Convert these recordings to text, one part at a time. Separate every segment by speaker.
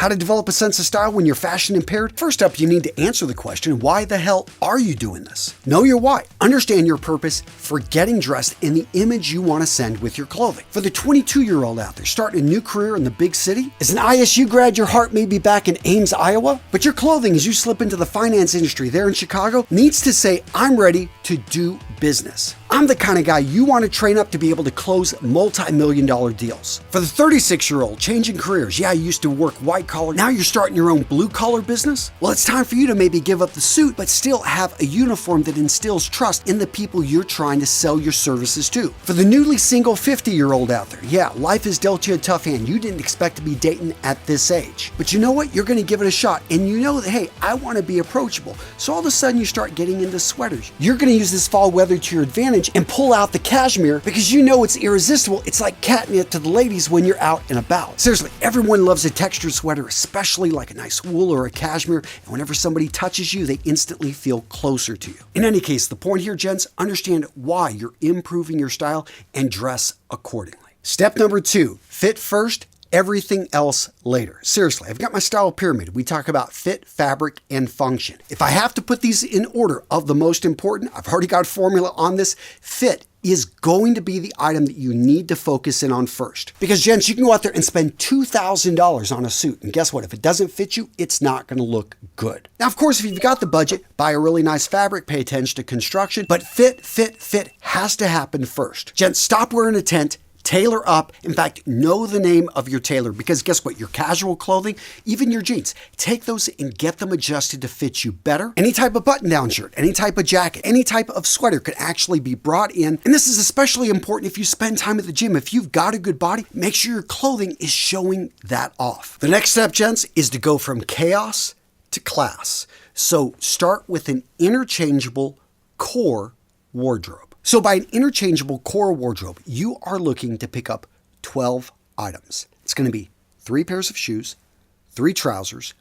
Speaker 1: How to develop a sense of style when you're fashion impaired? First up, you need to answer the question, why the hell are you doing this? Know your why. Understand your purpose for getting dressed in the image you want to send with your clothing. For the 22-year-old out there starting a new career in the big city, as an ISU grad, your heart may be back in Ames, Iowa, but your clothing as you slip into the finance industry there in Chicago needs to say, I'm ready to do business. I'm the kind of guy you want to train up to be able to close multi-million-dollar deals. For the 36-year-old changing careers, yeah, you used to work white collar, now you're starting your own blue collar business? Well, it's time for you to maybe give up the suit, but still have a uniform that instills trust in the people you're trying to sell your services to. For the newly single 50-year-old out there, yeah, life has dealt you a tough hand. You didn't expect to be dating at this age. But you know what? You're going to give it a shot, and you know that, hey, I want to be approachable. So all of a sudden you start getting into sweaters. You're going to use this fall weather to your advantage and pull out the cashmere because you know it's irresistible. It's like catnip to the ladies when you're out and about. Seriously, everyone loves a textured sweater, especially like a nice wool or a cashmere, and whenever somebody touches you, they instantly feel closer to you. In any case, the point here, gents, understand why you're improving your style and dress accordingly. Step number 2, fit first, everything else later. Seriously, I've got my style pyramid. We talk about fit, fabric, and function. If I have to put these in order of the most important, I've already got a formula on this. Fit is going to be the item that you need to focus in on first. Because gents, you can go out there and spend $2,000 on a suit, and guess what? If it doesn't fit you, it's not gonna look good. Now, of course, if you've got the budget, buy a really nice fabric, pay attention to construction, but fit has to happen first. Gents, stop wearing a tent, tailor up. In fact, know the name of your tailor, because guess what? Your casual clothing, even your jeans, take those and get them adjusted to fit you better. Any type of button-down shirt, any type of jacket, any type of sweater could actually be brought in. And this is especially important if you spend time at the gym. If you've got a good body, make sure your clothing is showing that off. The next step, gents, is to go from chaos to class. So start with an interchangeable core wardrobe. So by an interchangeable core wardrobe, you are looking to pick up 12 items. It's going to be 3 pairs of shoes, 3 trousers,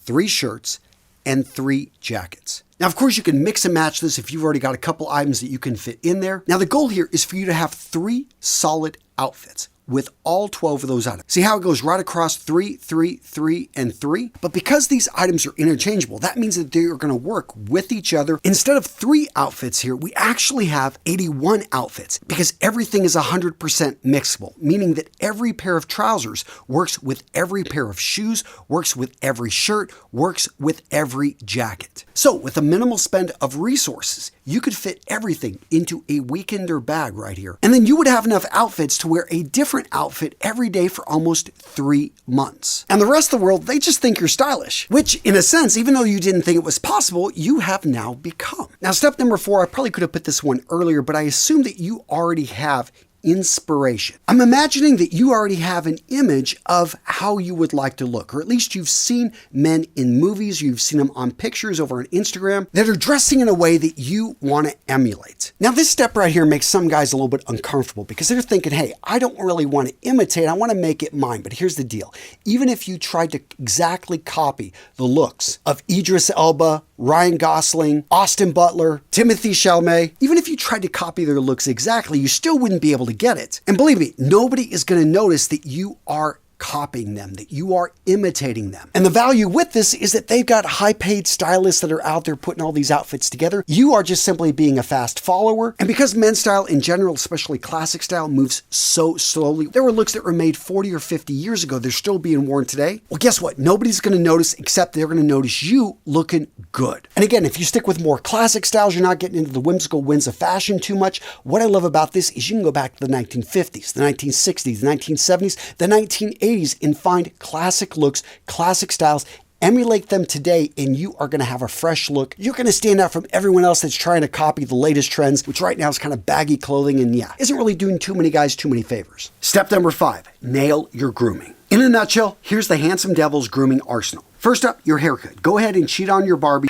Speaker 1: 3 shirts, and 3 jackets. Now, of course, you can mix and match this if you've already got a couple items that you can fit in there. Now, the goal here is for you to have 3 solid outfits with all 12 of those items. See how it goes right across 3, 3, 3, and 3? But because these items are interchangeable, that means that they are going to work with each other. Instead of 3 outfits here, we actually have 81 outfits because everything is 100% mixable, meaning that every pair of trousers works with every pair of shoes, works with every shirt, works with every jacket. So with a minimal spend of resources, you could fit everything into a weekender bag right here. And then you would have enough outfits to wear a different outfit every day for almost 3 months. And the rest of the world, they just think you're stylish, which in a sense, even though you didn't think it was possible, you have now become. Now, step number 4, I probably could have put this one earlier, but I assume that you already have inspiration. I'm imagining that you already have an image of how you would like to look, or at least you've seen men in movies, you've seen them on pictures over on Instagram that are dressing in a way that you want to emulate. Now, this step right here makes some guys a little bit uncomfortable because they're thinking, hey, I don't really want to imitate, I want to make it mine. But here's the deal. Even if you tried to exactly copy the looks of Idris Elba, Ryan Gosling, Austin Butler, Timothée Chalamet, even if you tried to copy their looks exactly, you still wouldn't be able to get it. And believe me, nobody is going to notice that you are copying them, that you are imitating them. And the value with this is that they've got high-paid stylists that are out there putting all these outfits together. You are just simply being a fast follower. And because men's style in general, especially classic style, moves so slowly, there were looks that were made 40 or 50 years ago. They're still being worn today. Well, guess what? Nobody's going to notice except they're going to notice you looking good. And again, if you stick with more classic styles, you're not getting into the whimsical winds of fashion too much. What I love about this is you can go back to the 1950s, the 1960s, the 1970s, the 1980s, and find classic looks, classic styles, emulate them today, and you are going to have a fresh look. You're going to stand out from everyone else that's trying to copy the latest trends, which right now is kind of baggy clothing and yeah, isn't really doing too many guys too many favors. Step number 5, nail your grooming. In a nutshell, here's the Handsome Devil's grooming arsenal. First up, your haircut. Go ahead and cheat on your Barbie.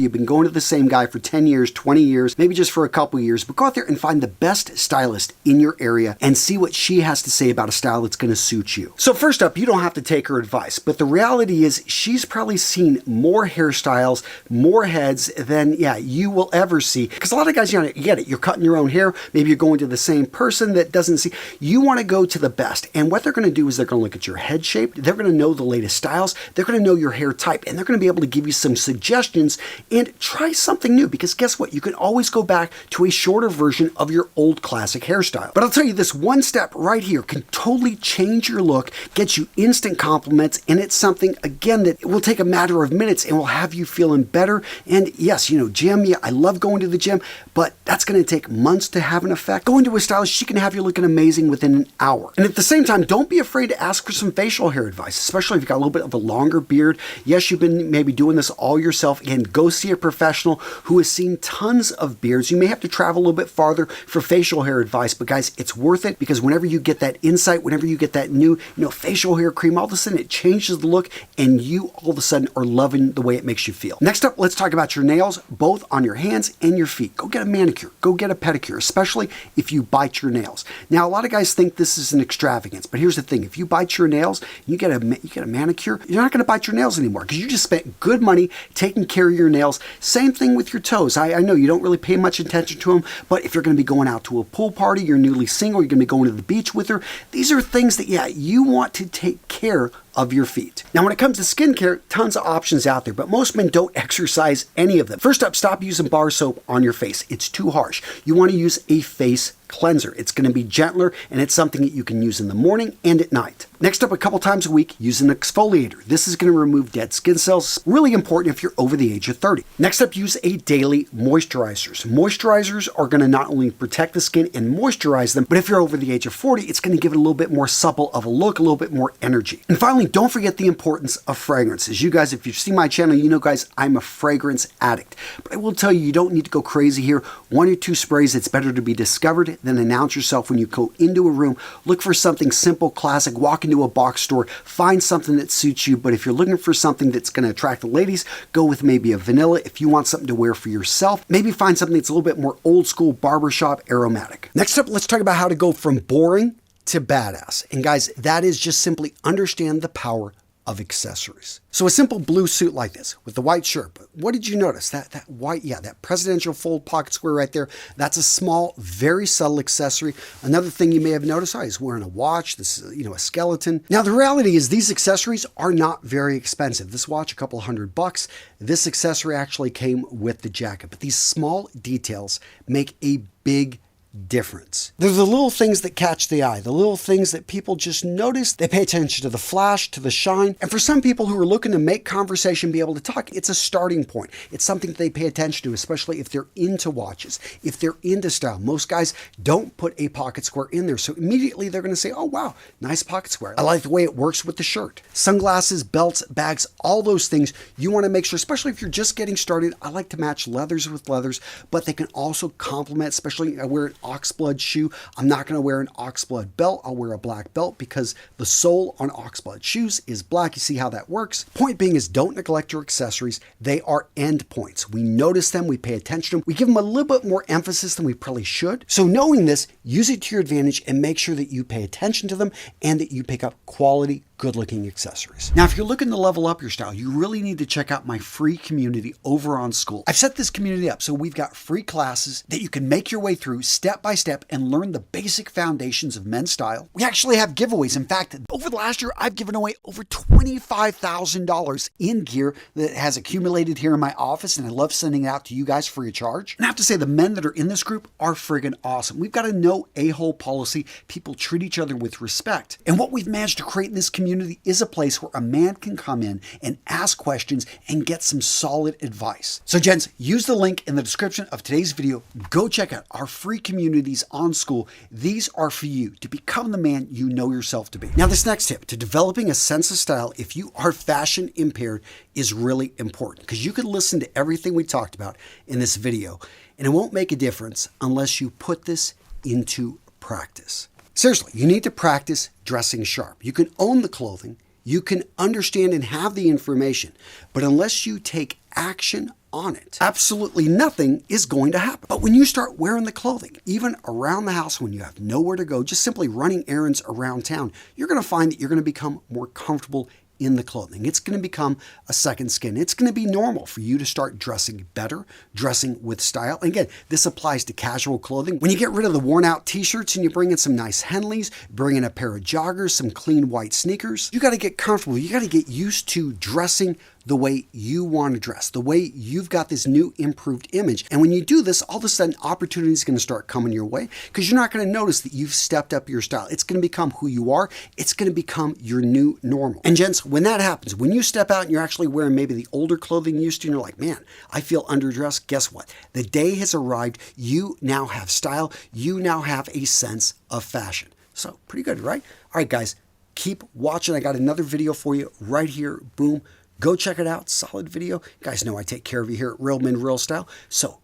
Speaker 1: You've been going to the same guy for 10 years, 20 years, maybe just for a couple years, but go out there and find the best stylist in your area and see what she has to say about a style that's going to suit you. So first up, you don't have to take her advice, but the reality is she's probably seen more hairstyles, more heads than, you will ever see. Because a lot of guys, you get it, you're cutting your own hair, maybe you're going to the same person that doesn't see. You want to go to the best, and what they're going to do is they're going to look at your head shape, they're going to know the latest styles, they're going to know your hair type, and they're going to be able to give you some suggestions and try something new, because guess what? You can always go back to a shorter version of your old classic hairstyle. But I'll tell you, this one step right here can totally change your look, get you instant compliments, and it's something, again, that will take a matter of minutes and will have you feeling better. And yes, gym, I love going to the gym, but that's going to take months to have an effect. Going to a stylist, she can have you looking amazing within an hour. And at the same time, don't be afraid to ask for some facial hair advice, especially if you've got a little bit of a longer beard. Yes, you've been maybe doing this all yourself. Again, go see a professional who has seen tons of beards. You may have to travel a little bit farther for facial hair advice, but guys, it's worth it, because whenever you get that insight, whenever you get that new, facial hair cream, all of a sudden it changes the look and you all of a sudden are loving the way it makes you feel. Next up, let's talk about your nails, both on your hands and your feet. Go get a manicure, go get a pedicure, especially if you bite your nails. Now, a lot of guys think this is an extravagance, but here's the thing. If you bite your nails, you get a manicure, you're not going to bite your nails anymore, because you just spent good money taking care of your nails. Same thing with your toes. I know you don't really pay much attention to them, but if you're going to be going out to a pool party, you're newly single, you're going to be going to the beach with her, these are things that, you want to take care of your feet. Now, when it comes to skincare, tons of options out there, but most men don't exercise any of them. First up, stop using bar soap on your face. It's too harsh. You want to use a face cleanser. It's going to be gentler, and it's something that you can use in the morning and at night. Next up, a couple times a week, use an exfoliator. This is going to remove dead skin cells. Really important if you're over the age of 30. Next up, use a daily moisturizers. Moisturizers are going to not only protect the skin and moisturize them, but if you're over the age of 40, it's going to give it a little bit more supple of a look, a little bit more energy. And finally, don't forget the importance of fragrances. You guys, if you've seen my channel, guys, I'm a fragrance addict. But I will tell you don't need to go crazy here. 1 or 2 sprays, it's better to be discovered than announce yourself when you go into a room. Look for something simple, classic, walk into a box store, find something that suits you. But if you're looking for something that's going to attract the ladies, go with maybe a vanilla. If you want something to wear for yourself, maybe find something that's a little bit more old school, barbershop, aromatic. Next up, let's talk about how to go from boring to badass. And guys, that is just simply understand the power of accessories. So a simple blue suit like this with the white shirt, but what did you notice? That white, that presidential fold pocket square right there, that's a small, very subtle accessory. Another thing you may have noticed, he's wearing a watch, this is, a skeleton. Now the reality is these accessories are not very expensive. This watch, a couple $100. This accessory actually came with the jacket, but these small details make a big difference. They're the little things that catch the eye, the little things that people just notice. They pay attention to the flash, to the shine. And for some people who are looking to make conversation, be able to talk, it's a starting point. It's something that they pay attention to, especially if they're into watches, if they're into style. Most guys don't put a pocket square in there. So immediately they're going to say, oh, wow, nice pocket square. I like the way it works with the shirt. Sunglasses, belts, bags, all those things you want to make sure, especially if you're just getting started. I like to match leathers with leathers, but they can also complement, especially I wear an oxblood shoe. I'm not going to wear an oxblood belt. I'll wear a black belt because the sole on oxblood shoes is black. You see how that works? Point being is don't neglect your accessories. They are end points. We notice them. We pay attention to them. We give them a little bit more emphasis than we probably should. So knowing this, use it to your advantage and make sure that you pay attention to them and that you pick up quality, good-looking accessories. Now, if you're looking to level up your style, you really need to check out my free community over on School. I've set this community up so we've got free classes that you can make your way through step by step and learn the basic foundations of men's style. We actually have giveaways. In fact, over the last year, I've given away over $25,000 in gear that has accumulated here in my office, and I love sending it out to you guys free of charge. And I have to say, the men that are in this group are friggin' awesome. We've got a no a-hole policy. People treat each other with respect. And what we've managed to create in this community is a place where a man can come in and ask questions and get some solid advice. So gents, use the link in the description of today's video. Go check out our free communities on School. These are for you to become the man you know yourself to be. Now, this next tip to developing a sense of style if you are fashion impaired is really important, because you can listen to everything we talked about in this video and it won't make a difference unless you put this into practice. Seriously, you need to practice dressing sharp. You can own the clothing, you can understand and have the information, but unless you take action on it, absolutely nothing is going to happen. But when you start wearing the clothing, even around the house when you have nowhere to go, just simply running errands around town, you're going to find that you're going to become more comfortable in the clothing. It's going to become a second skin. It's going to be normal for you to start dressing better, dressing with style. And again, this applies to casual clothing. When you get rid of the worn out t-shirts and you bring in some nice Henleys, bring in a pair of joggers, some clean white sneakers, you got to get comfortable. You got to get used to dressing the way you want to dress, the way you've got this new improved image. And when you do this, all of a sudden opportunity is going to start coming your way because you're not going to notice that you've stepped up your style. It's going to become who you are. It's going to become your new normal. And gents, when that happens, when you step out and you're actually wearing maybe the older clothing you used to, and you're like, man, I feel underdressed. Guess what? The day has arrived. You now have style. You now have a sense of fashion. So pretty good, right? All right, guys, keep watching. I got another video for you right here. Boom. Go check it out. Solid video. You guys know I take care of you here at Real Men Real Style. So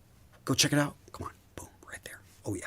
Speaker 1: go check it out. Come on. Boom. Right there. Oh, yeah.